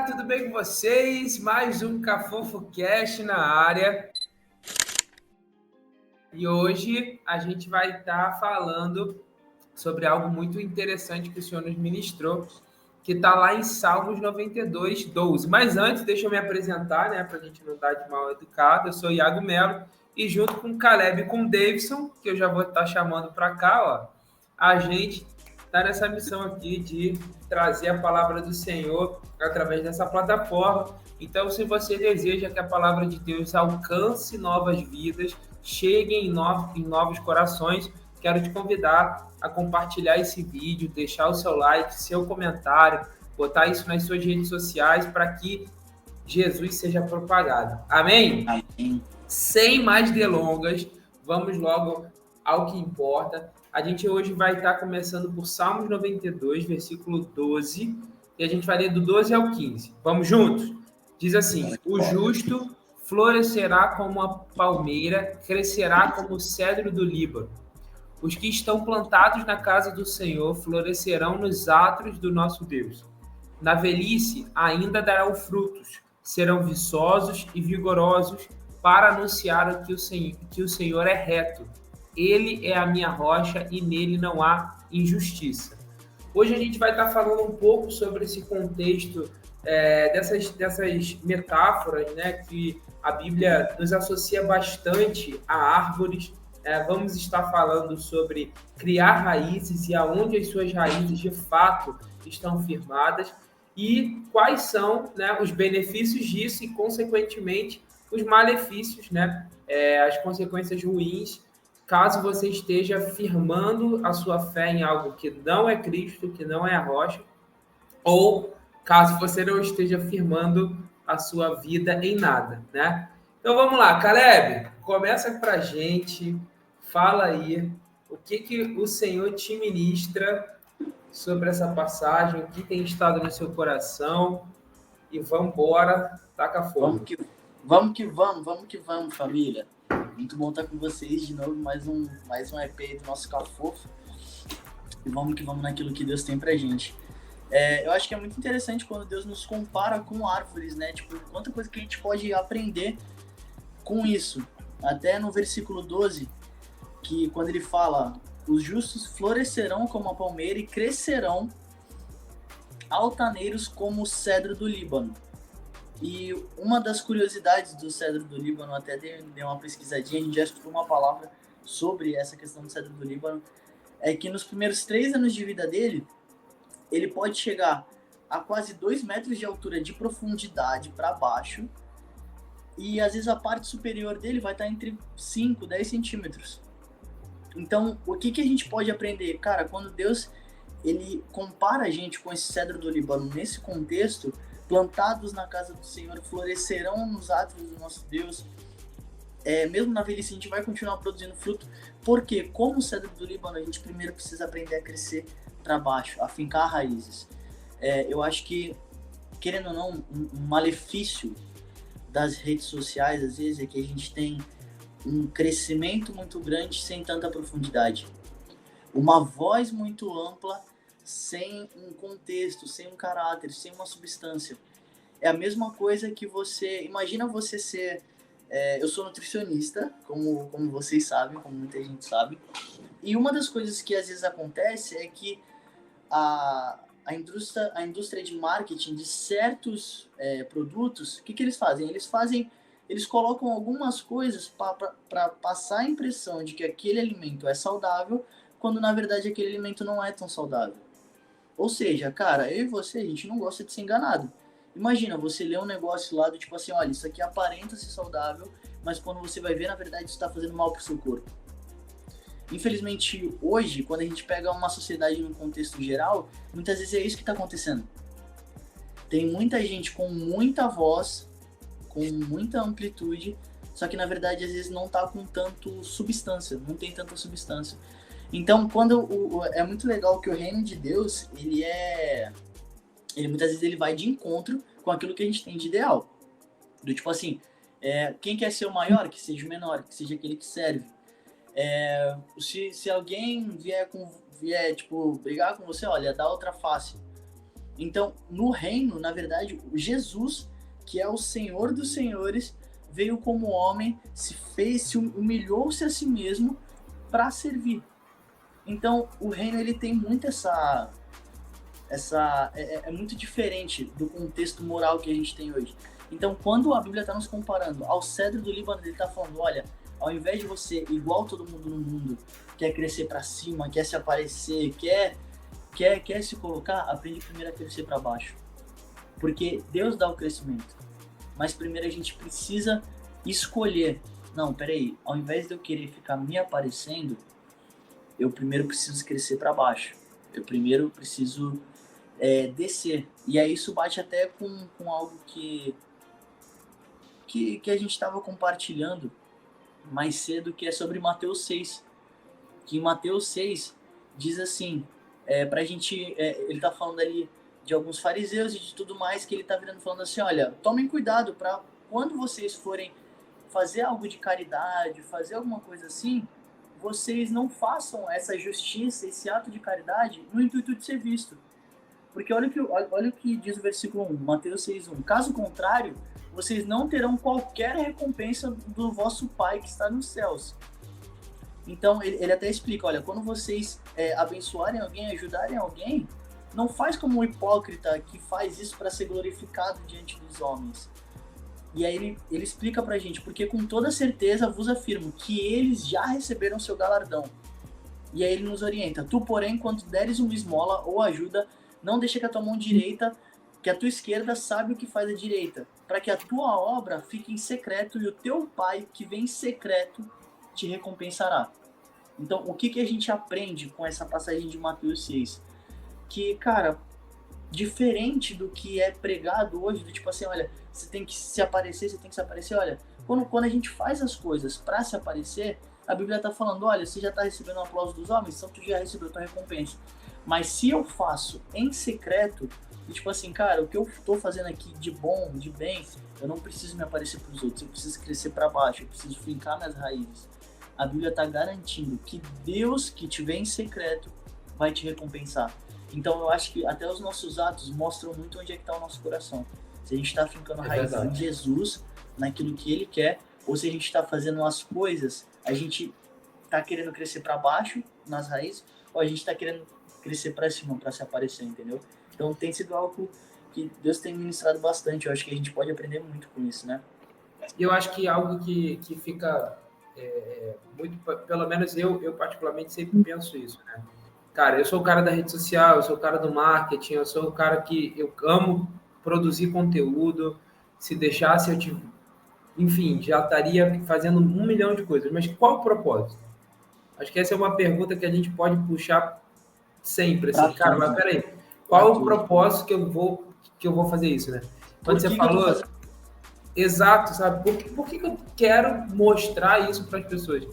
tudo bem com vocês? Mais um Cafofo Cast na área. E hoje a gente vai estar falando sobre algo muito interessante que o Senhor nos ministrou, que está lá em Salmos 92, 12. Mas antes, deixa eu me apresentar, né, para a gente não estar de mal educado. Eu sou Iago Melo e junto com o Caleb e com o Davidson, que eu já vou estar chamando para cá, ó, a gente está nessa missão aqui de trazer a palavra do Senhor através dessa plataforma. Então, se você deseja que a palavra de Deus alcance novas vidas, chegue em novos corações, quero te convidar a compartilhar esse vídeo, deixar o seu like, seu comentário, botar isso nas suas redes sociais para que Jesus seja propagado. Amém? Amém. Sem mais delongas, vamos logo ao que importa. A gente hoje vai estar começando por Salmos 92, versículo 12, e a gente vai ler do 12 ao 15. Vamos juntos? Diz assim: o justo florescerá como a palmeira, crescerá como o cedro do Líbano. Os que estão plantados na casa do Senhor florescerão nos átrios do nosso Deus. Na velhice ainda darão frutos, serão viçosos e vigorosos para anunciar que o Senhor é reto. Ele é a minha rocha e nele não há injustiça. Hoje a gente vai estar falando um pouco sobre esse contexto dessas metáforas, né, que a Bíblia nos associa bastante a árvores. Vamos estar falando sobre criar raízes e aonde as suas raízes de fato estão firmadas e quais são, né, os benefícios disso e, consequentemente, os malefícios, né, as consequências ruins, caso você esteja firmando a sua fé em algo que não é Cristo, que não é a rocha, ou caso você não esteja firmando a sua vida em nada, né? Então vamos lá, Caleb, começa pra gente, fala aí o que o Senhor te ministra sobre essa passagem, o que tem estado no seu coração, e vamos embora, taca fogo. Vamos que vamos, família. Muito bom estar com vocês de novo, mais um EP do nosso Cafofo. E vamos que vamos naquilo que Deus tem pra gente. Eu acho que é muito interessante quando Deus nos compara com árvores, né? Tipo, quanta coisa que a gente pode aprender com isso. Até no versículo 12, que quando ele fala: os justos florescerão como a palmeira e crescerão altaneiros como o cedro do Líbano. E uma das curiosidades do cedro do Líbano, até dei uma pesquisadinha, a gente já estudou uma palavra sobre essa questão do cedro do Líbano, é que nos primeiros 3 anos de vida dele, ele pode chegar a quase 2 metros de altura de profundidade para baixo, e às vezes a parte superior dele vai estar entre 5 e 10 centímetros. Então, o que a gente pode aprender? Cara, quando Deus ele compara a gente com esse cedro do Líbano nesse contexto, plantados na casa do Senhor, florescerão nos átrios do nosso Deus. Mesmo na velhice a gente vai continuar produzindo fruto, porque como o cedro do Líbano, a gente primeiro precisa aprender a crescer para baixo, a fincar raízes. Eu acho que, querendo ou não, um malefício das redes sociais, às vezes, é que a gente tem um crescimento muito grande sem tanta profundidade. Uma voz muito ampla, sem um contexto, sem um caráter, sem uma substância. É a mesma coisa que você... Imagina você ser... eu sou nutricionista, como vocês sabem, como muita gente sabe. E uma das coisas que às vezes acontece é que a indústria de marketing de certos produtos, o que eles fazem? Eles colocam algumas coisas para passar a impressão de que aquele alimento é saudável, quando na verdade aquele alimento não é tão saudável. Ou seja, cara, eu e você, a gente não gosta de ser enganado. Imagina, você lê um negócio lá do tipo assim, olha, isso aqui aparenta ser saudável, mas quando você vai ver, na verdade, isso está fazendo mal pro seu corpo. Infelizmente, hoje, quando a gente pega uma sociedade num contexto geral, muitas vezes é isso que está acontecendo. Tem muita gente com muita voz, com muita amplitude, só que na verdade às vezes não tá com tanto substância, não tem tanta substância. Então, é muito legal que o reino de Deus, ele muitas vezes ele vai de encontro com aquilo que a gente tem de ideal. Do tipo assim, quem quer ser o maior, que seja o menor, que seja aquele que serve. Se alguém vier tipo, brigar com você, olha, dá outra face. Então, no reino, na verdade, Jesus, que é o Senhor dos senhores, veio como homem, humilhou-se a si mesmo para servir. Então, o reino ele tem muito é muito diferente do contexto moral que a gente tem hoje. Então, quando a Bíblia está nos comparando ao cedro do Líbano, ele está falando, olha, ao invés de você, igual todo mundo no mundo, quer crescer para cima, quer se aparecer, quer se colocar, aprende primeiro a crescer para baixo. Porque Deus dá o crescimento. Mas primeiro a gente precisa escolher. Não, peraí, ao invés de eu querer ficar me aparecendo, eu primeiro preciso crescer para baixo. Eu primeiro preciso descer. E aí isso bate até com algo que a gente estava compartilhando mais cedo, que é sobre Mateus 6. Que em Mateus 6 diz assim, pra gente, ele tá falando ali de alguns fariseus e de tudo mais, que ele tá virando falando assim, olha, tomem cuidado para quando vocês forem fazer algo de caridade, fazer alguma coisa assim, vocês não façam essa justiça, esse ato de caridade no intuito de ser visto. Porque olha o que diz o versículo 1, Mateus 6:1. Caso contrário, vocês não terão qualquer recompensa do vosso Pai que está nos céus. Então, ele até explica, olha, quando vocês abençoarem alguém, ajudarem alguém, não faz como um hipócrita que faz isso para ser glorificado diante dos homens. E aí ele explica pra gente, porque com toda certeza vos afirmo que eles já receberam seu galardão. E aí ele nos orienta, tu, porém, quando deres uma esmola ou ajuda, não deixa que a tua mão direita, que a tua esquerda sabe o que faz a direita, para que a tua obra fique em secreto e o teu Pai, que vem em secreto, te recompensará. Então, o que a gente aprende com essa passagem de Mateus 6? Que, cara, diferente do que é pregado hoje, do tipo assim, olha, você tem que se aparecer, olha, quando a gente faz as coisas para se aparecer, a Bíblia tá falando, olha, você já tá recebendo o aplauso dos homens, então tu já recebeu a tua recompensa. Mas se eu faço em secreto, tipo assim, cara, o que eu tô fazendo aqui de bom, de bem, eu não preciso me aparecer pros outros, eu preciso crescer para baixo, eu preciso fincar minhas raízes. A Bíblia tá garantindo que Deus que te vê em secreto vai te recompensar. Então eu acho que até os nossos atos mostram muito onde é que está o nosso coração. Se a gente está ficando raiz em Jesus, naquilo que Ele quer, ou se a gente está fazendo as coisas, a gente está querendo crescer para baixo nas raízes, ou a gente está querendo crescer para cima, para se aparecer, entendeu? Então tem sido algo que Deus tem ministrado bastante. Eu acho que a gente pode aprender muito com isso, né? Eu acho que algo que fica muito, pelo menos eu particularmente sempre penso isso, né? Cara, eu sou o cara da rede social, eu sou o cara do marketing, eu sou o cara que eu amo produzir conteúdo. Se deixasse, enfim, já estaria fazendo 1 milhão de coisas. Mas qual o propósito? Acho que essa é uma pergunta que a gente pode puxar sempre, assim, cara, mas peraí, qual o propósito que eu vou fazer isso, né? Quando você falou, exato, sabe? Por que eu quero mostrar isso para as pessoas?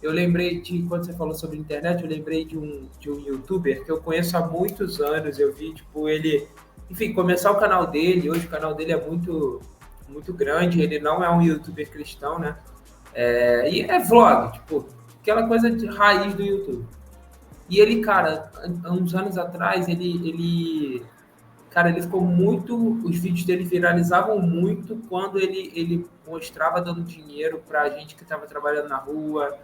Eu lembrei quando você falou sobre internet, eu lembrei de um youtuber que eu conheço há muitos anos. Eu vi, tipo, ele, enfim, começar o canal dele. Hoje o canal dele é muito, muito grande. Ele não é um youtuber cristão, né? E é vlog, tipo, aquela coisa de raiz do YouTube. E ele, cara, há uns anos atrás, cara, ele ficou muito. Os vídeos dele viralizavam muito quando ele mostrava dando dinheiro pra gente que estava trabalhando na rua,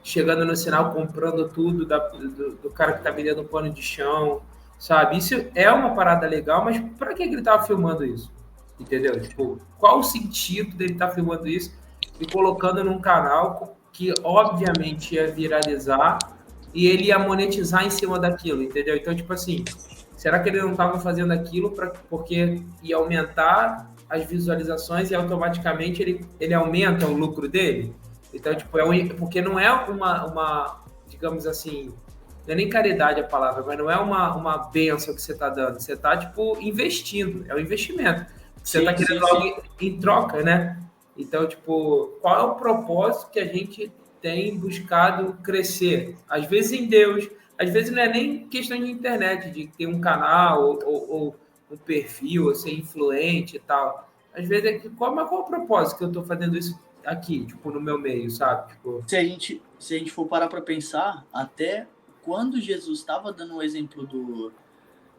chegando no sinal, comprando tudo do cara que tá vendendo pano de chão, sabe? Isso é uma parada legal, mas para que ele tava filmando isso? Entendeu? Tipo, qual o sentido dele estar filmando isso e colocando num canal que obviamente ia viralizar e ele ia monetizar em cima daquilo, entendeu? Então, tipo assim, será que ele não estava fazendo aquilo porque ia aumentar as visualizações e automaticamente ele aumenta o lucro dele? Então, tipo, porque não é digamos assim, não é nem caridade a palavra, mas não é uma benção que você está dando. Você está, tipo, investindo. É um investimento. Você está querendo algo em troca, né? Então, tipo, qual é o propósito que a gente tem buscado crescer? Às vezes em Deus, às vezes não é nem questão de internet, de ter um canal ou um perfil, ou ser influente e tal. Às vezes é qual é o propósito que eu estou fazendo isso aqui, tipo, no meu meio, sabe? Tipo... Se a gente for parar para pensar, até quando Jesus estava dando o exemplo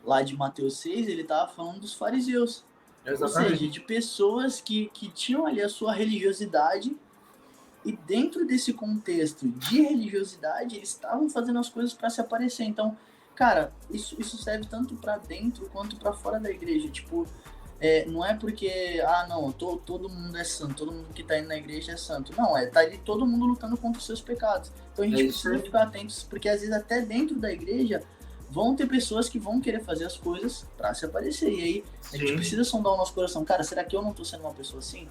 lá de Mateus 6, ele estava falando dos fariseus. Exatamente. Ou seja, de pessoas que tinham ali a sua religiosidade, e dentro desse contexto de religiosidade, eles estavam fazendo as coisas para se aparecer. Então, cara, isso serve tanto para dentro quanto para fora da igreja. Tipo, não é porque, não, todo mundo é santo, todo mundo que tá indo na igreja é santo. Não, tá ali todo mundo lutando contra os seus pecados. Então a gente precisa ficar atentos, porque às vezes até dentro da igreja vão ter pessoas que vão querer fazer as coisas para se aparecer. E aí a gente precisa sondar o nosso coração. Cara, será que eu não tô sendo uma pessoa assim?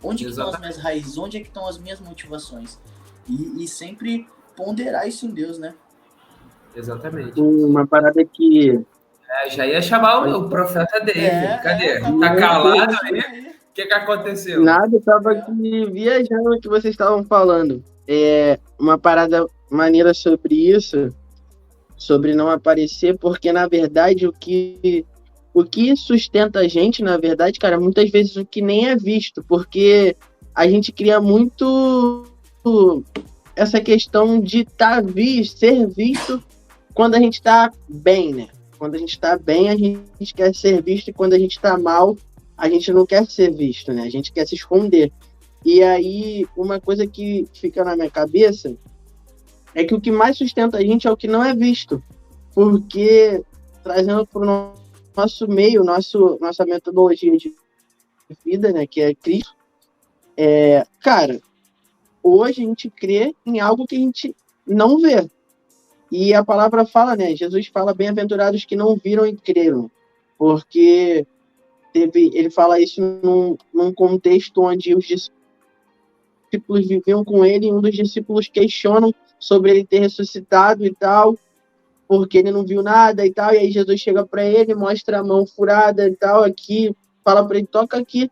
Onde que estão as minhas raízes? Onde é que estão as minhas motivações? E sempre ponderar isso em Deus, né? Exatamente. Uma parada que... já ia chamar o profeta David. Cadê? Tá calado aí? O que aconteceu? Nada, eu tava aqui viajando o que vocês estavam falando. Uma parada maneira sobre isso, sobre não aparecer, porque, na verdade, o que sustenta a gente, na verdade, cara, muitas vezes o que nem é visto, porque a gente cria muito essa questão de ser visto quando a gente tá bem, né? Quando a gente tá bem, a gente quer ser visto, e quando a gente tá mal, a gente não quer ser visto, né? A gente quer se esconder. E aí, uma coisa que fica na minha cabeça é que o que mais sustenta a gente é o que não é visto, porque, trazendo para o nosso meio, nossa metodologia de vida, né, que é Cristo, cara, hoje a gente crê em algo que a gente não vê. E a palavra fala, né, Jesus fala, bem-aventurados que não viram e creram, porque ele fala isso num contexto onde os discípulos viviam com ele, e um dos discípulos questionam sobre ele ter ressuscitado e tal, porque ele não viu nada e tal, e aí Jesus chega para ele, mostra a mão furada e tal, aqui, fala para ele, toca aqui.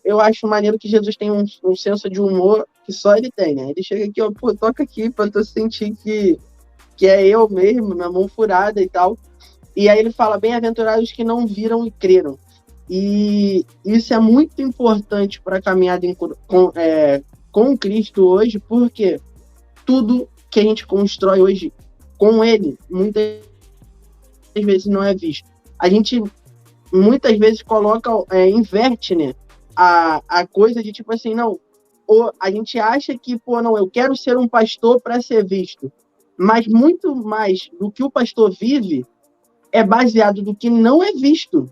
Eu acho maneiro que Jesus tem um senso de humor que só ele tem, né? Ele chega aqui, pô, toca aqui pra tu sentir que é eu mesmo, minha mão furada e tal. E aí ele fala, bem-aventurados que não viram e creram. E isso é muito importante para a caminhada com Cristo hoje, porque tudo que a gente constrói hoje com ele, muitas vezes não é visto. A gente muitas vezes inverte, né, a coisa de tipo assim, não, ou a gente acha que, não, eu quero ser um pastor para ser visto, mas muito mais do que o pastor vive é baseado do que não é visto.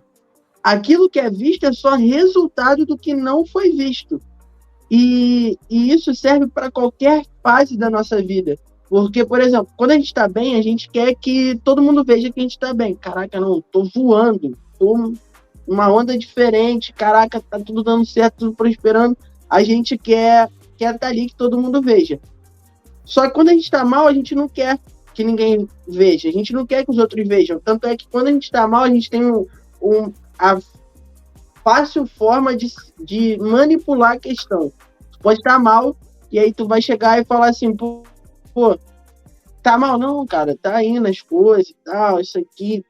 Aquilo que é visto é só resultado do que não foi visto. E isso serve para qualquer fase da nossa vida. Porque, por exemplo, quando a gente está bem, a gente quer que todo mundo veja que a gente está bem. Caraca, não, tô voando, tô uma onda diferente, caraca, tá tudo dando certo, tudo prosperando. A gente quer estar ali, que todo mundo veja. Só que quando a gente está mal, a gente não quer que ninguém veja, a gente não quer que os outros vejam. Tanto é que quando a gente está mal, a gente tem a fácil forma de manipular a questão. Tu pode estar mal, e aí tu vai chegar e falar assim, pô, tá mal não, cara, tá indo as coisas e tal, isso aqui,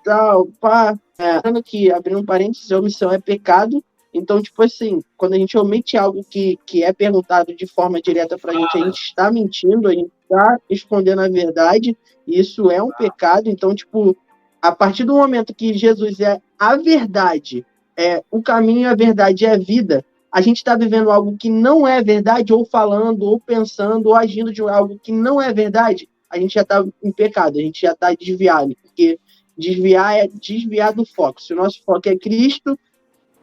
tal, pá. Lembrando que, abrindo um parênteses, a omissão é pecado, então, tipo assim, quando a gente omite algo que é perguntado de forma direta pra gente, a gente está mentindo, a gente está escondendo a verdade, e isso é um pecado. Então, tipo, a partir do momento que Jesus é a verdade, o caminho, a verdade é a vida, a gente está vivendo algo que não é verdade, ou falando, ou pensando, ou agindo de algo que não é verdade, a gente já está em pecado, a gente já está desviado, porque desviar é desviar do foco. Se o nosso foco é Cristo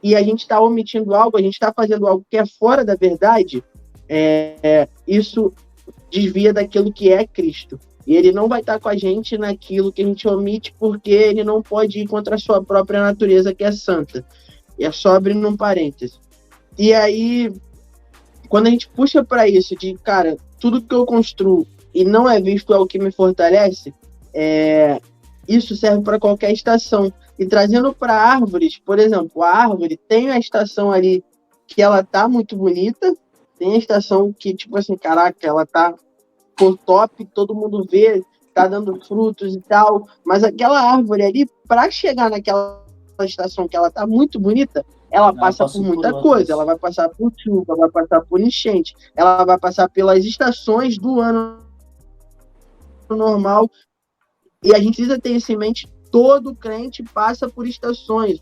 e a gente está omitindo algo, a gente está fazendo algo que é fora da verdade, isso desvia daquilo que é Cristo. E ele não vai estar com a gente naquilo que a gente omite, porque ele não pode ir contra a sua própria natureza, que é santa. E é só abrindo um parêntese. E aí, quando a gente puxa para isso, de, cara, tudo que eu construo e não é visto é o que me fortalece, isso serve para qualquer estação. E trazendo para árvores, por exemplo, a árvore tem a estação ali que ela tá muito bonita, tem a estação que, tipo assim, caraca, ela tá top, todo mundo vê, tá dando frutos e tal, mas aquela árvore ali, para chegar naquela estação que ela tá muito bonita, ela passa por muita coisa, ela vai passar por chuva, vai passar por enchente, ela vai passar pelas estações do ano normal, E a gente precisa ter isso em mente, todo crente passa por estações.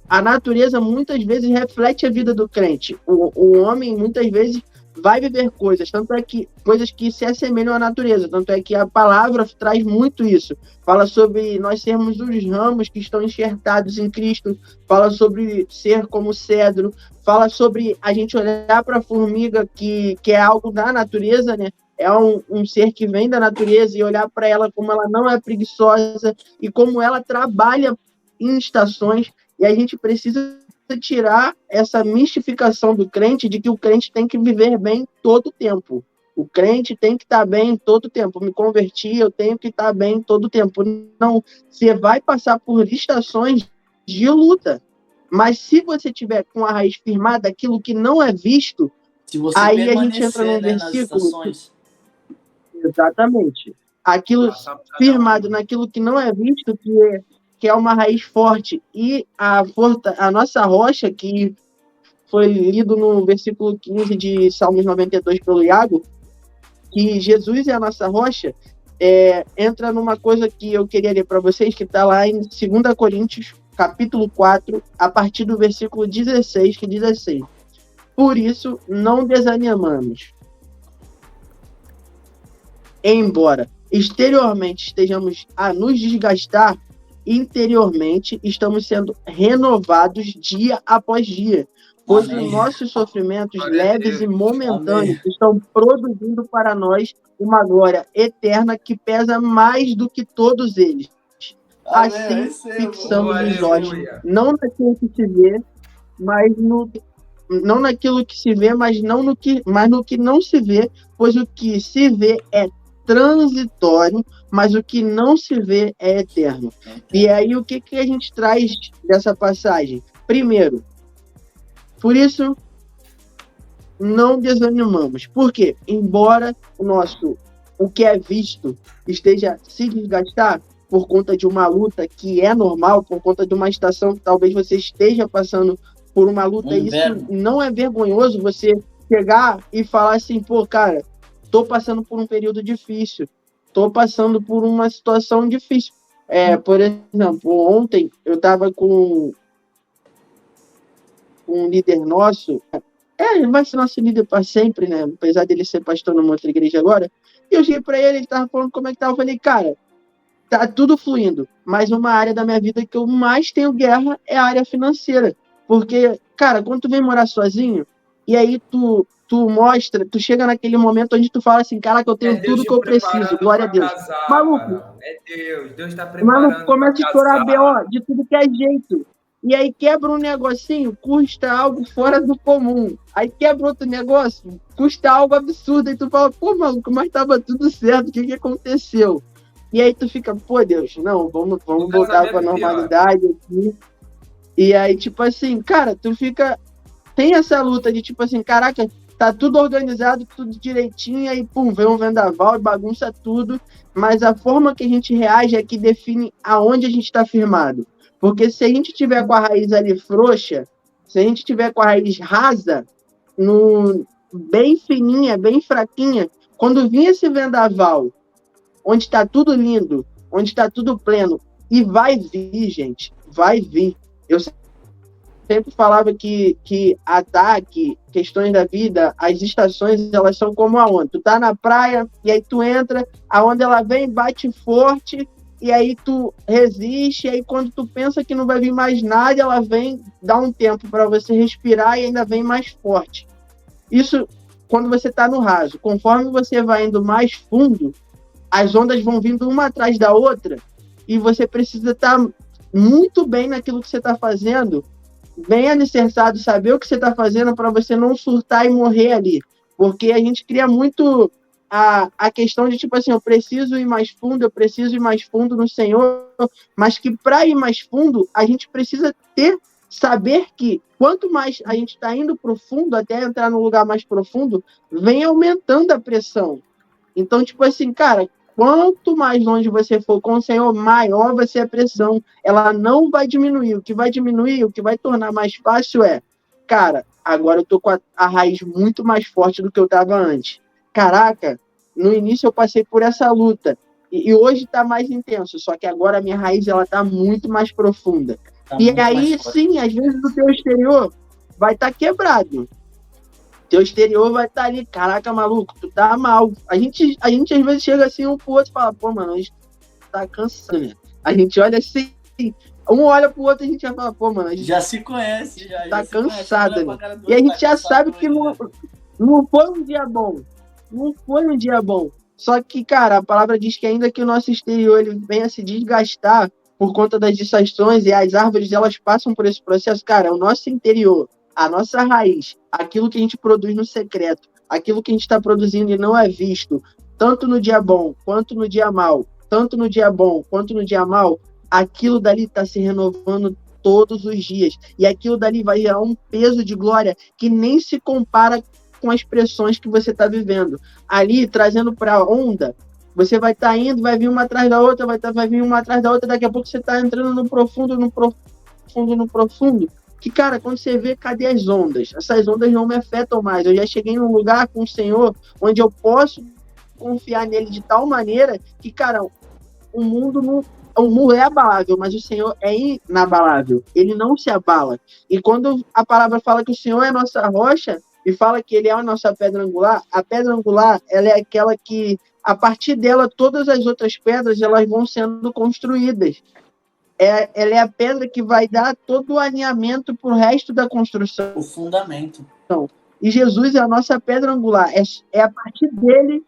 A natureza muitas vezes reflete a vida do crente. O homem muitas vezes vai viver coisas, tanto é que coisas que se assemelham à natureza, tanto é que a palavra traz muito isso. Fala sobre nós sermos os ramos que estão enxertados em Cristo, fala sobre ser como cedro, fala sobre a gente olhar para a formiga, que é algo da natureza, né? É um ser que vem da natureza, e olhar para ela como ela não é preguiçosa e como ela trabalha em estações, e a gente precisa tirar essa mistificação do crente de que o crente tem que viver bem todo o tempo. O crente tem que estar bem todo o tempo. Me converti, eu tenho que estar bem todo o tempo. Não, você vai passar por estações de luta. Mas se você tiver com a raiz firmada, aquilo que não é visto, aí a gente entra num versículo. Exatamente. Aquilo firmado naquilo que não é visto, que é uma raiz forte. E a nossa rocha, que foi lido no versículo 15 de Salmos 92 pelo Iago, que Jesus é a nossa rocha, entra numa coisa que eu queria ler para vocês, que está lá em 2 Coríntios, capítulo 4, a partir do versículo 16, que diz assim: por isso, não desanimamos. Embora exteriormente estejamos a nos desgastar, interiormente estamos sendo renovados dia após dia, pois os nossos sofrimentos leves e momentâneos estão produzindo para nós uma glória eterna que pesa mais do que todos eles. Assim, fixamos os olhos não naquilo que se vê, mas não naquilo que se vê, mas no que não se vê, pois o que se vê é transitório, mas o que não se vê é eterno. E aí, o que a gente traz dessa passagem? Primeiro, por isso, não desanimamos. Por quê? Embora o que é visto esteja se desgastar por conta de uma luta que é normal, por conta de uma estação que talvez você esteja passando por uma luta, isso não é vergonhoso você chegar e falar assim, pô, cara, tô passando por um período difícil, tô passando por uma situação difícil. Por exemplo, ontem eu tava com um líder nosso, ele vai ser nosso líder para sempre, né? Apesar dele ser pastor numa outra igreja agora. E eu cheguei para ele tava falando como é que tava. Eu falei, cara, tá tudo fluindo, mas uma área da minha vida que eu mais tenho guerra é a área financeira. Porque, cara, quando tu vem morar sozinho, e aí tu chega naquele momento onde tu fala assim, caraca, eu tenho tudo que eu preciso, glória a Deus. Casar, maluco, Deus tá preparando. Maluco, começa a estourar BO de tudo que é jeito. E aí quebra um negocinho, custa algo fora do comum. Aí quebra outro negócio, custa algo absurdo. E tu fala, pô, maluco, mas tava tudo certo, o que aconteceu? E aí tu fica, pô, Deus, não, vamos voltar pra normalidade aqui. E aí, tipo assim, cara, tem essa luta de tipo assim, caraca, tá tudo organizado, tudo direitinho, aí pum, vem um vendaval e bagunça tudo, mas a forma que a gente reage é que define aonde a gente tá firmado. Porque se a gente tiver com a raiz ali frouxa, se a gente tiver com a raiz rasa, bem fininha, bem fraquinha, quando vir esse vendaval, onde tá tudo lindo, onde tá tudo pleno, e vai vir, gente, vai vir. Eu sempre falava que ataque, questões da vida, as estações, elas são como a onda. Tu tá na praia, e aí tu entra, a onda ela vem, bate forte, e aí tu resiste, e aí quando tu pensa que não vai vir mais nada, ela vem, dá um tempo para você respirar e ainda vem mais forte. Isso quando você tá no raso. Conforme você vai indo mais fundo, as ondas vão vindo uma atrás da outra, e você precisa estar muito bem naquilo que você está fazendo, bem alicerçado, saber o que você está fazendo para você não surtar e morrer ali. Porque a gente cria muito a questão de, tipo assim, eu preciso ir mais fundo no Senhor, mas que para ir mais fundo, a gente precisa saber que quanto mais a gente está indo para o fundo, até entrar no lugar mais profundo, vem aumentando a pressão. Então, tipo assim, cara, quanto mais longe você for com o Senhor, maior vai ser a pressão. Ela não vai diminuir. O que vai diminuir, o que vai tornar mais fácil cara, agora eu tô com a raiz muito mais forte do que eu tava antes. Caraca, no início eu passei por essa luta. E hoje está mais intenso, só que agora a minha raiz ela está muito mais profunda. Tá E muito aí, mais forte. sim, às vezes o teu exterior vai estar quebrado. Teu exterior vai estar ali, caraca, maluco, tu tá mal. A gente às vezes chega assim um pro outro e fala, pô, mano, a gente tá cansando, né? A gente olha assim, um olha pro outro e a gente já fala, pô, mano, a gente Já se conhece, já tá se conhece. cansado, Olha né? pra cara do E a outro, gente tá já cansado sabe que hoje, não, né? não foi um dia bom. Não foi um dia bom. Só que, cara, a palavra diz que ainda que o nosso exterior ele venha se desgastar por conta das distrações e as árvores elas passam por esse processo, cara, o nosso interior, a nossa raiz, aquilo que a gente produz no secreto, aquilo que a gente está produzindo e não é visto, tanto no dia bom quanto no dia mal, tanto no dia bom quanto no dia mal, aquilo dali está se renovando todos os dias. E aquilo dali vai gerar um peso de glória que nem se compara com as pressões que você está vivendo. Ali, trazendo para a onda, você vai estar indo, vai vir uma atrás da outra, vai vir uma atrás da outra, daqui a pouco você está entrando no profundo, que, cara, quando você vê, cadê as ondas? Essas ondas não me afetam mais. Eu já cheguei num lugar com o Senhor onde eu posso confiar nele de tal maneira que, cara, o mundo é abalável, mas o Senhor é inabalável. Ele não se abala. E quando a palavra fala que o Senhor é a nossa rocha e fala que ele é a nossa pedra angular, a pedra angular ela é aquela que, a partir dela, todas as outras pedras elas vão sendo construídas. Ela é a pedra que vai dar todo o alinhamento para o resto da construção. O fundamento. E Jesus é a nossa pedra angular. É a partir dele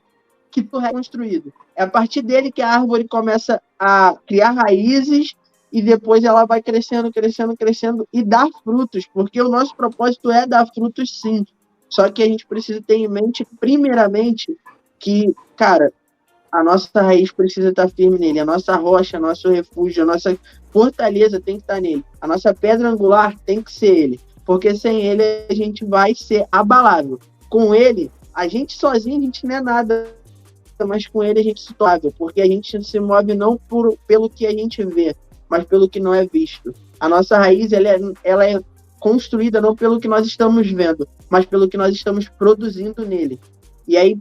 que tudo é construído. É a partir dele que a árvore começa a criar raízes e depois ela vai crescendo, crescendo, crescendo e dar frutos, porque o nosso propósito é dar frutos, sim. Só que a gente precisa ter em mente, primeiramente, que, cara, a nossa raiz precisa estar firme nele, a nossa rocha, nosso refúgio, a nossa fortaleza tem que estar nele, a nossa pedra angular tem que ser ele, porque sem ele a gente vai ser abalável. Com ele, a gente sozinho, a gente não é nada, mas com ele a gente se torna, porque a gente se move não pelo que a gente vê, mas pelo que não é visto. A nossa raiz ela é construída não pelo que nós estamos vendo, mas pelo que nós estamos produzindo nele. E aí,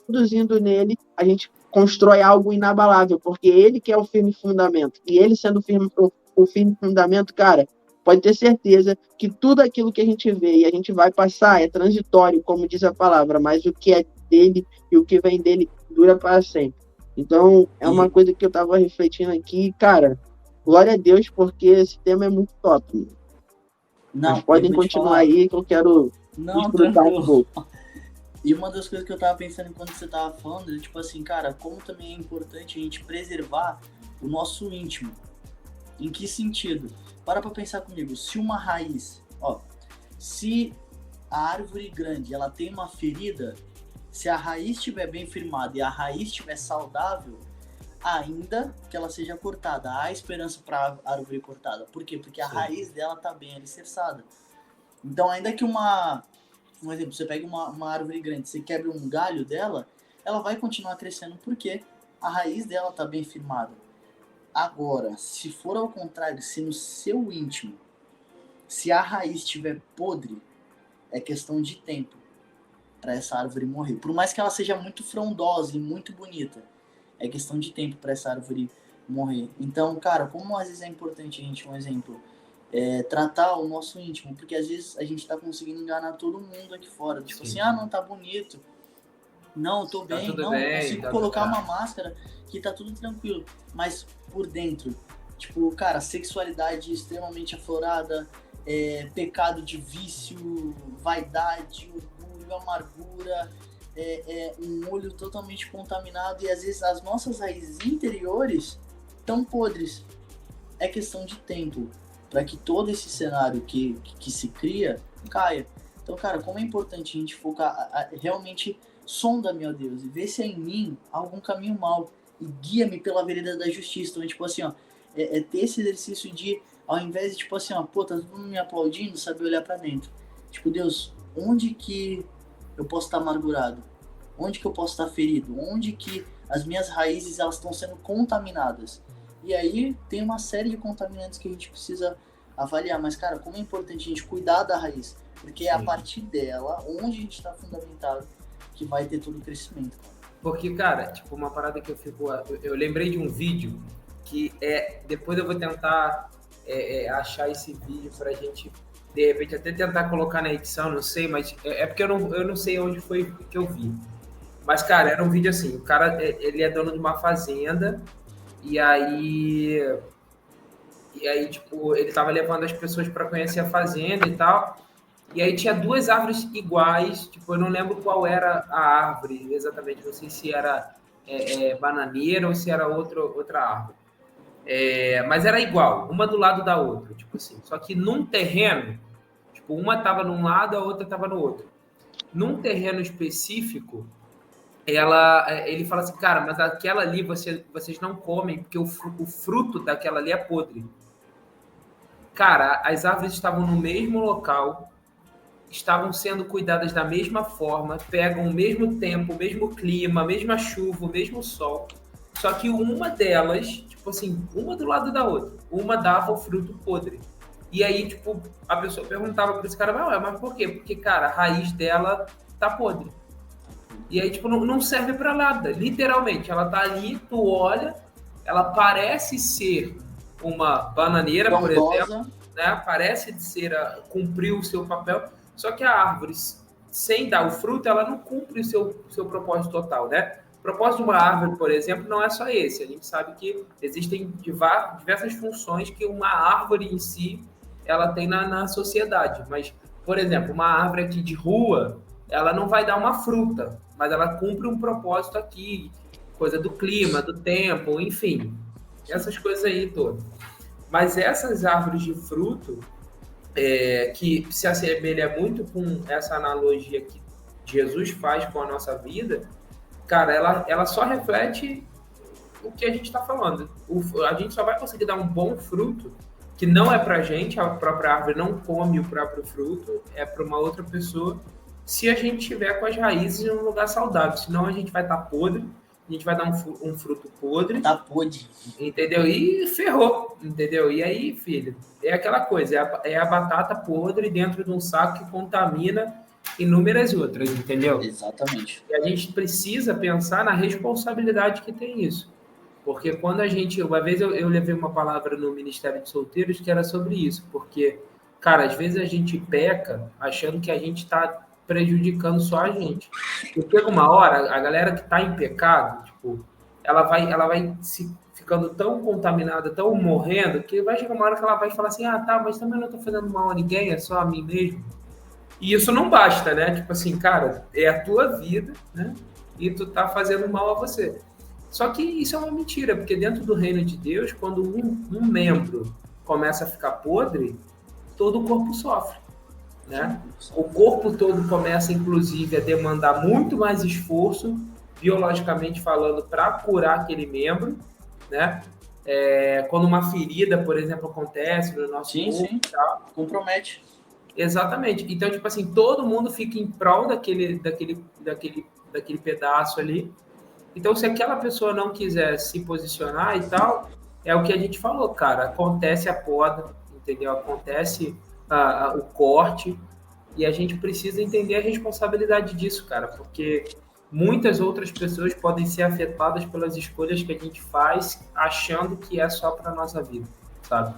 produzindo nele, a gente constrói algo inabalável, porque ele que é o firme fundamento. E ele sendo o firme fundamento, cara, pode ter certeza que tudo aquilo que a gente vê e a gente vai passar é transitório, como diz a palavra, mas o que é dele e o que vem dele dura para sempre. Então, é uma coisa que eu estava refletindo aqui, cara, glória a Deus, porque esse tema é muito top. Não, mas podem continuar aí, que eu quero desfrutar um pouco. E uma das coisas que eu tava pensando enquanto você tava falando, é tipo assim, cara, como também é importante a gente preservar o nosso íntimo. Em que sentido? Para pra pensar comigo, se uma raiz, se a árvore grande, ela tem uma ferida, se a raiz estiver bem firmada e a raiz estiver saudável, ainda que ela seja cortada, há esperança para a árvore cortada. Por quê? Porque a raiz dela tá bem alicerçada. Então, ainda que um exemplo, você pega uma árvore grande, você quebra um galho dela, ela vai continuar crescendo porque a raiz dela tá bem firmada. Agora, se for ao contrário, se no seu íntimo, se a raiz estiver podre, é questão de tempo para essa árvore morrer. Por mais que ela seja muito frondosa e muito bonita, é questão de tempo para essa árvore morrer. Então, cara, como às vezes é importante a gente, um exemplo, tratar o nosso íntimo, porque às vezes a gente tá conseguindo enganar todo mundo aqui fora. Tipo assim, não tá bonito, não, tô bem, não, consigo colocar uma máscara que tá tudo tranquilo. Mas por dentro, tipo, cara, sexualidade extremamente aflorada, pecado de vício, vaidade, orgulho, amargura, um olho totalmente contaminado e às vezes as nossas raízes interiores tão podres. É questão de tempo para que todo esse cenário que se cria caia. Então, cara, como é importante a gente focar, realmente sonda-me, ó Deus, e vê se é em mim algum caminho mau e guia-me pela vereda da justiça. Então, tipo assim, ter esse exercício de, ao invés de, tipo assim, pô, tá todo mundo me aplaudindo, saber olhar para dentro. Tipo, Deus, onde que eu posso estar amargurado? Onde que eu posso estar ferido? Onde que as minhas raízes elas estão sendo contaminadas? E aí tem uma série de contaminantes que a gente precisa avaliar. Mas, cara, como é importante a gente cuidar da raiz. Porque é a partir dela, onde a gente está fundamentado, que vai ter todo o crescimento. Porque, cara, tipo, uma parada que eu fico... Eu lembrei de um vídeo que depois eu vou tentar achar esse vídeo pra gente, de repente, até tentar colocar na edição, não sei, mas é porque eu não sei onde foi que eu vi. Mas, cara, era um vídeo assim, o cara, ele é dono de uma fazenda, e aí, tipo, ele tava levando as pessoas para conhecer a fazenda e tal, e aí tinha duas árvores iguais, tipo, eu não lembro qual era a árvore exatamente, não sei se era bananeira ou se era outra árvore. Mas era igual, uma do lado da outra, tipo assim. Só que num terreno, tipo, uma tava num lado, a outra tava no outro. Num terreno específico, ele fala assim, cara, mas aquela ali vocês não comem, porque o fruto daquela ali é podre. Cara, as árvores estavam no mesmo local, estavam sendo cuidadas da mesma forma, pegam o mesmo tempo, o mesmo clima, a mesma chuva, o mesmo sol. Só que uma delas, tipo assim, uma do lado da outra, uma dava o fruto podre. E aí, tipo, a pessoa perguntava para esse cara, mas por quê? Porque, cara, a raiz dela tá podre. E aí, tipo, não serve para nada. Literalmente, ela tá ali, tu olha, ela parece ser uma bananeira, por exemplo, né? Parece ser cumprir o seu papel, só que a árvore, sem dar o fruto, ela não cumpre o seu propósito total, né? O propósito de uma árvore, por exemplo, não é só esse. A gente sabe que existem diversas funções que uma árvore em si ela tem na sociedade. Mas, por exemplo, uma árvore aqui de rua, ela não vai dar uma fruta, mas ela cumpre um propósito aqui, coisa do clima, do tempo, enfim, essas coisas aí todas. Mas essas árvores de fruto, que se assemelha muito com essa analogia que Jesus faz com a nossa vida, cara, ela só reflete o que a gente está falando. A gente só vai conseguir dar um bom fruto, que não é para a gente, a própria árvore não come o próprio fruto, é para uma outra pessoa, se a gente estiver com as raízes em um lugar saudável. Senão a gente vai estar podre, a gente vai dar um fruto podre. Tá podre. Entendeu? E ferrou, entendeu? E aí, filho, é aquela coisa, é a batata podre dentro de um saco que contamina inúmeras outras, entendeu? Exatamente. E a gente precisa pensar na responsabilidade que tem isso. Porque quando a gente... Uma vez eu levei uma palavra no Ministério de Solteiros que era sobre isso. Porque, cara, às vezes a gente peca achando que a gente está prejudicando só a gente. Porque uma hora, a galera que está em pecado, tipo, ela vai se ficando tão contaminada, tão morrendo, que vai chegar uma hora que ela vai falar assim, tá, mas também não estou fazendo mal a ninguém, é só a mim mesmo. E isso não basta, né? Tipo assim, cara, é a tua vida, né? E tu tá fazendo mal a você. Só que isso é uma mentira, porque dentro do reino de Deus, quando um membro começa a ficar podre, todo o corpo sofre, né? O corpo todo começa, inclusive, a demandar muito mais esforço, biologicamente falando, para curar aquele membro, né? Quando uma ferida, por exemplo, acontece no nosso corpo, tá? Compromete. Exatamente. Então, tipo assim, todo mundo fica em prol daquele pedaço ali. Então, se aquela pessoa não quiser se posicionar e tal, é o que a gente falou, cara. Acontece a poda, entendeu? Acontece o corte, e a gente precisa entender a responsabilidade disso, cara, porque muitas outras pessoas podem ser afetadas pelas escolhas que a gente faz, achando que é só para nossa vida, sabe?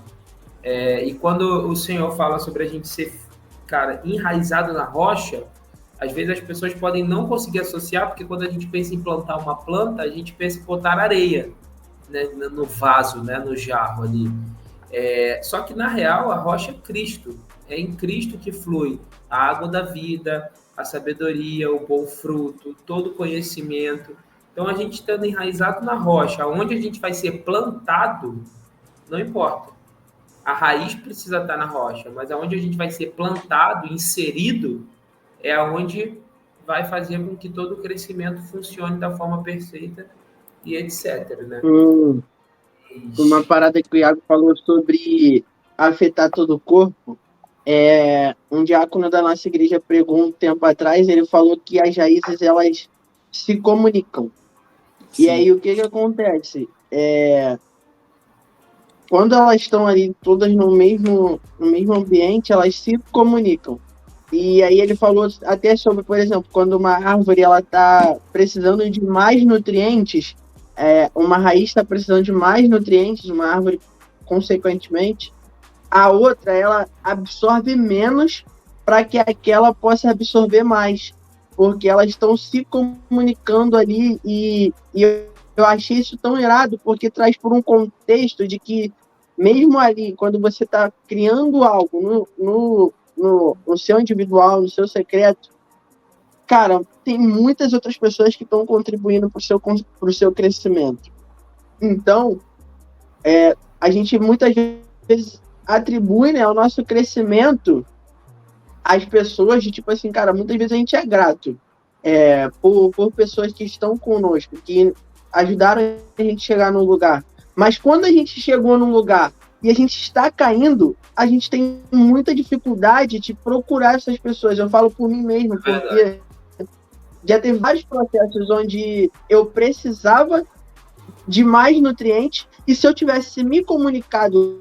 E quando o Senhor fala sobre a gente ser, cara, enraizado na rocha, às vezes as pessoas podem não conseguir associar, porque quando a gente pensa em plantar uma planta, a gente pensa em botar areia, né, no vaso, né, no jarro ali. Só que, na real, a rocha é Cristo. É em Cristo que flui a água da vida, a sabedoria, o bom fruto, todo o conhecimento. Então, a gente estando enraizado na rocha, onde a gente vai ser plantado, não importa. A raiz precisa estar na rocha, mas aonde a gente vai ser plantado, inserido, é onde vai fazer com que todo o crescimento funcione da forma perfeita e etc, né? Uma parada que o Iago falou sobre afetar todo o corpo, um diácono da nossa igreja pregou um tempo atrás, ele falou que as raízes, elas se comunicam. Sim. E aí, o que acontece? Quando elas estão ali todas no mesmo ambiente, elas se comunicam. E aí ele falou até sobre, por exemplo, quando uma árvore ela está precisando de mais nutrientes, uma raiz está precisando de mais nutrientes, uma árvore, consequentemente, a outra ela absorve menos para que aquela possa absorver mais, porque elas estão se comunicando ali e eu achei isso tão irado, porque traz por um contexto de que mesmo ali, quando você está criando algo no seu individual, no seu secreto, cara, tem muitas outras pessoas que estão contribuindo para o seu crescimento. Então, a gente muitas vezes atribui, né, o nosso crescimento às pessoas de tipo assim, cara, muitas vezes a gente é grato por pessoas que estão conosco, que ajudaram a gente a chegar num lugar. Mas quando a gente chegou num lugar e a gente está caindo, a gente tem muita dificuldade de procurar essas pessoas. Eu falo por mim mesmo, porque já teve vários processos onde eu precisava de mais nutrientes, e se eu tivesse me comunicado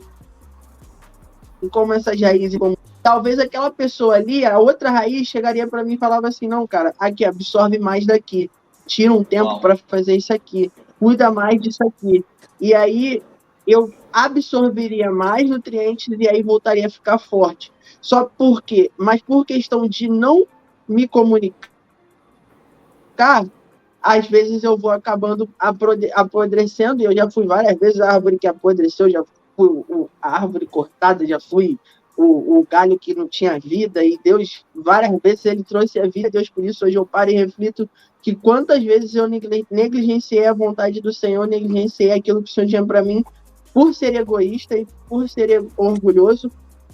como essas raízes, talvez aquela pessoa ali, a outra raiz, chegaria para mim e falava assim, não, cara, aqui, absorve mais daqui, tira um tempo para fazer isso aqui, cuida mais disso aqui. E aí eu absorveria mais nutrientes e aí voltaria a ficar forte. Só porque, mas por questão de não me comunicar, às vezes eu vou acabando apodrecendo, e eu já fui várias vezes a árvore que apodreceu, já fui a árvore cortada, já fui o galho que não tinha vida, e Deus, várias vezes ele trouxe a vida, Deus, por isso hoje eu paro e reflito que quantas vezes eu negligenciei a vontade do Senhor, negligenciei aquilo que o Senhor tinha para mim, por ser egoísta e por ser orgulhoso,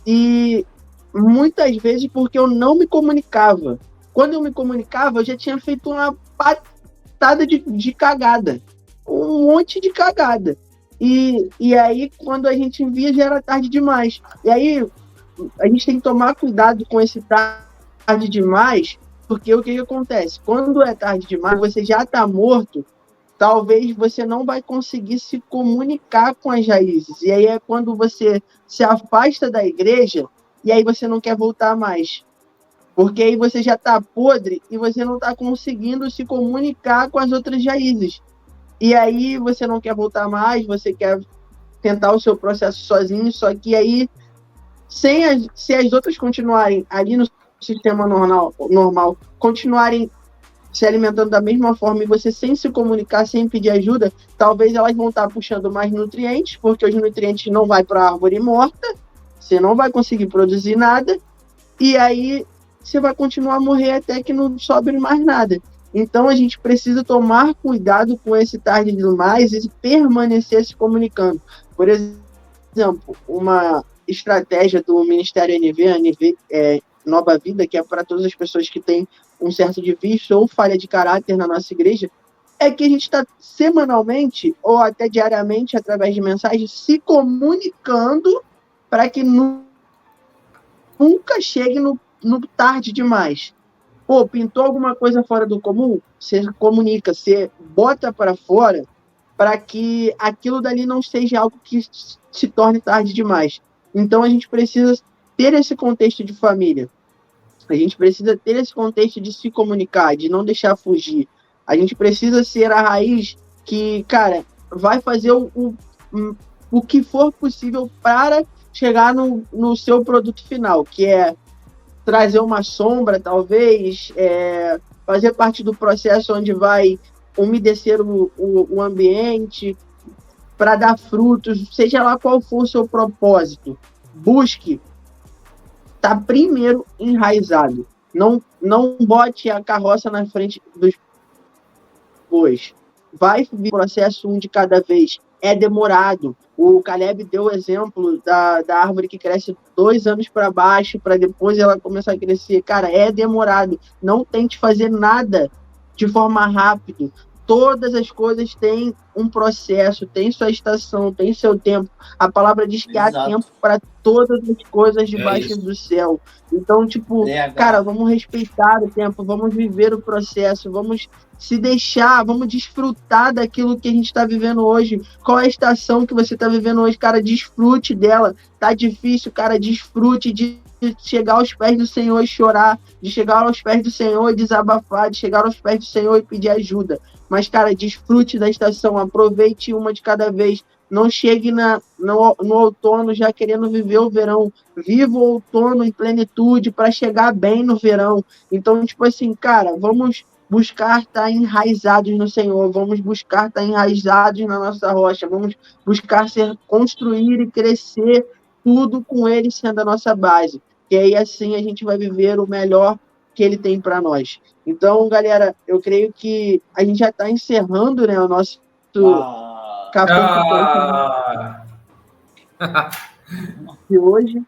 e muitas vezes porque eu não me comunicava. Quando eu me comunicava, eu já tinha feito uma patada de cagada, um monte de cagada. E aí, quando a gente via, já era tarde demais. E aí, a gente tem que tomar cuidado com esse tarde demais, porque o que acontece? Quando é tarde demais, você já está morto, talvez você não vai conseguir se comunicar com as raízes. E aí é quando você se afasta da igreja, e aí você não quer voltar mais. Porque aí você já está podre e você não está conseguindo se comunicar com as outras raízes. E aí você não quer voltar mais, você quer tentar o seu processo sozinho, só que aí, se as outras continuarem ali no sistema normal, continuarem se alimentando da mesma forma e você sem se comunicar, sem pedir ajuda, talvez elas vão estar puxando mais nutrientes, porque os nutrientes não vão para a árvore morta, você não vai conseguir produzir nada, e aí você vai continuar a morrer até que não sobre mais nada. Então a gente precisa tomar cuidado com esse tarde demais e permanecer se comunicando. Por exemplo, uma estratégia do Ministério NV Nova Vida, que é para todas as pessoas que têm um certo desvio ou falha de caráter na nossa igreja, é que a gente está semanalmente ou até diariamente, através de mensagens, se comunicando para que nunca chegue no tarde demais. Pô, pintou alguma coisa fora do comum? Você comunica, você bota para fora para que aquilo dali não seja algo que se torne tarde demais. Então a gente precisa ter esse contexto de família. A gente precisa ter esse contexto de se comunicar, de não deixar fugir. A gente precisa ser a raiz que, cara, vai fazer o que for possível para chegar no seu produto final, que é trazer uma sombra, talvez, fazer parte do processo onde vai umedecer o ambiente para dar frutos, seja lá qual for o seu propósito. Busque estar primeiro enraizado. Não bote a carroça na frente dos bois. Vai vir o processo um de cada vez. É demorado. O Caleb deu o exemplo da árvore que cresce 2 anos para baixo, para depois ela começar a crescer. Cara, é demorado. Não tente fazer nada de forma rápida. Todas as coisas têm um processo, tem sua estação, tem seu tempo. A palavra diz que há tempo para todas as coisas debaixo do céu. Então, cara, vamos respeitar o tempo, vamos viver o processo, vamos se deixar, vamos desfrutar daquilo que a gente está vivendo hoje. Qual é a estação que você está vivendo hoje? Cara, desfrute dela. Tá difícil, cara, desfrute chegar aos pés do Senhor e chorar, de chegar aos pés do Senhor e desabafar, de chegar aos pés do Senhor e pedir ajuda. Mas, cara, desfrute da estação, aproveite uma de cada vez. Não chegue no outono já querendo viver o verão. Viva o outono em plenitude para chegar bem no verão. Então, tipo assim, cara, vamos buscar estar enraizados no Senhor, vamos buscar estar enraizados na nossa rocha, vamos buscar construir e crescer tudo com Ele sendo a nossa base. E aí, assim, a gente vai viver o melhor que Ele tem para nós. Então, galera, eu creio que a gente já está encerrando, né, o nosso café de hoje.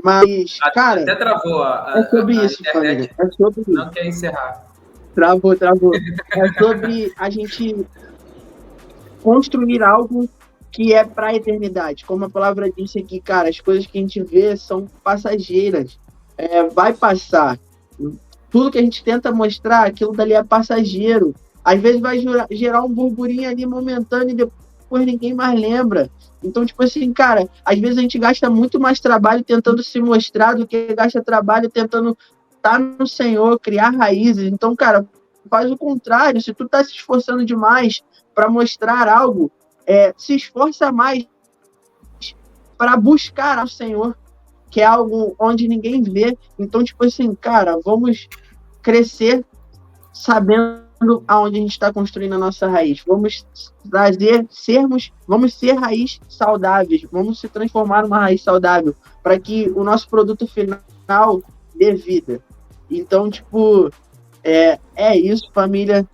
Mas, cara, até travou é sobre isso, família. É sobre isso. Não quer encerrar. Travou. É sobre a gente construir algo que é para a eternidade. Como a palavra disse aqui, cara, as coisas que a gente vê são passageiras. Vai passar. Tudo que a gente tenta mostrar, aquilo dali é passageiro. Às vezes vai gerar um burburinho ali momentâneo e depois ninguém mais lembra. Então, tipo assim, cara, às vezes a gente gasta muito mais trabalho tentando se mostrar do que gasta trabalho tentando estar no Senhor, criar raízes. Então, cara, faz o contrário. Se tu tá se esforçando demais para mostrar algo, se esforça mais para buscar ao Senhor, que é algo onde ninguém vê. Então, tipo assim, cara, vamos crescer sabendo aonde a gente está construindo a nossa raiz. Vamos ser raiz saudáveis, vamos se transformar numa raiz saudável, para que o nosso produto final dê vida. Então, tipo, é isso, família.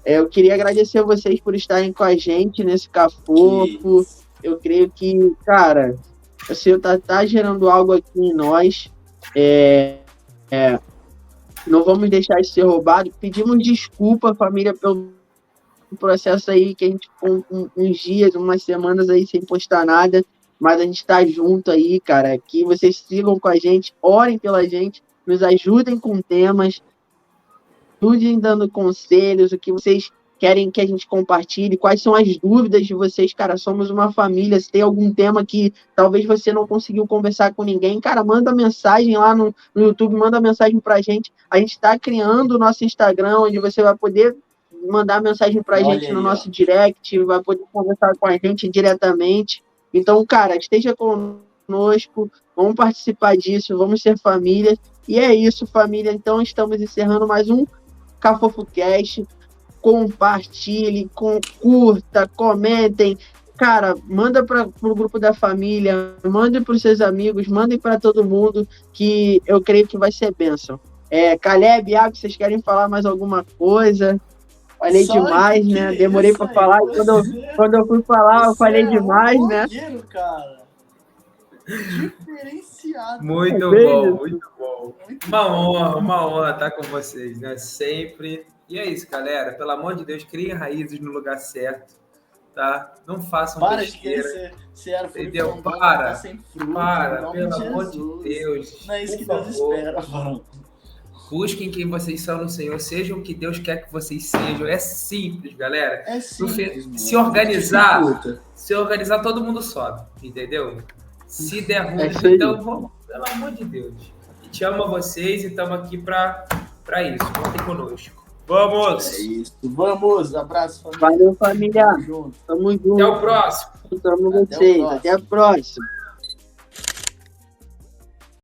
Eu queria agradecer a vocês por estarem com a gente nesse cafofo. Eu creio que, cara, o Senhor tá gerando algo aqui em nós. Não vamos deixar de ser roubado. Pedimos desculpa, família, pelo processo aí, que a gente ficou uns dias, umas semanas aí sem postar nada, mas a gente tá junto aí, cara. Que vocês sigam com a gente, orem pela gente, nos ajudem com temas, ajudem dando conselhos, o que vocês querem que a gente compartilhe, quais são as dúvidas de vocês, cara, somos uma família. Se tem algum tema que talvez você não conseguiu conversar com ninguém, cara, manda mensagem lá no YouTube, manda mensagem pra gente. A gente tá criando o nosso Instagram, onde você vai poder mandar mensagem pra gente no nosso direct, vai poder conversar com a gente diretamente. Então, cara, esteja conosco, vamos participar disso, vamos ser família. E é isso, família. Então, estamos encerrando mais um CafofoCast. Compartilhe, curta, comentem. Cara, manda para o grupo da família, manda para os seus amigos, mandem para todo mundo, que eu creio que vai ser bênção. Caleb, Iago, vocês querem falar mais alguma coisa? Falei demais, né? Demorei para falar. Quando eu fui falar, eu falei demais, né? Cara. Diferenciado. Muito bom. Uma honra estar com vocês, né? Sempre. E é isso, galera. Pelo amor de Deus, criem raízes no lugar certo, tá? Não façam besteira. Entendeu? Para, pelo amor de Deus. Não é isso que Deus espera, mano. Busquem quem vocês são no Senhor, sejam o que Deus quer que vocês sejam. É simples, galera. É simples, se organizar, todo mundo sobe, entendeu? Se der ruim, então vamos, pelo amor de Deus. A gente ama vocês e estamos aqui para isso. Contem conosco. Vamos! É isso. Vamos! Abraço, família. Valeu, família. Tamo junto. Até o próximo. Tamo com vocês. Até a próxima.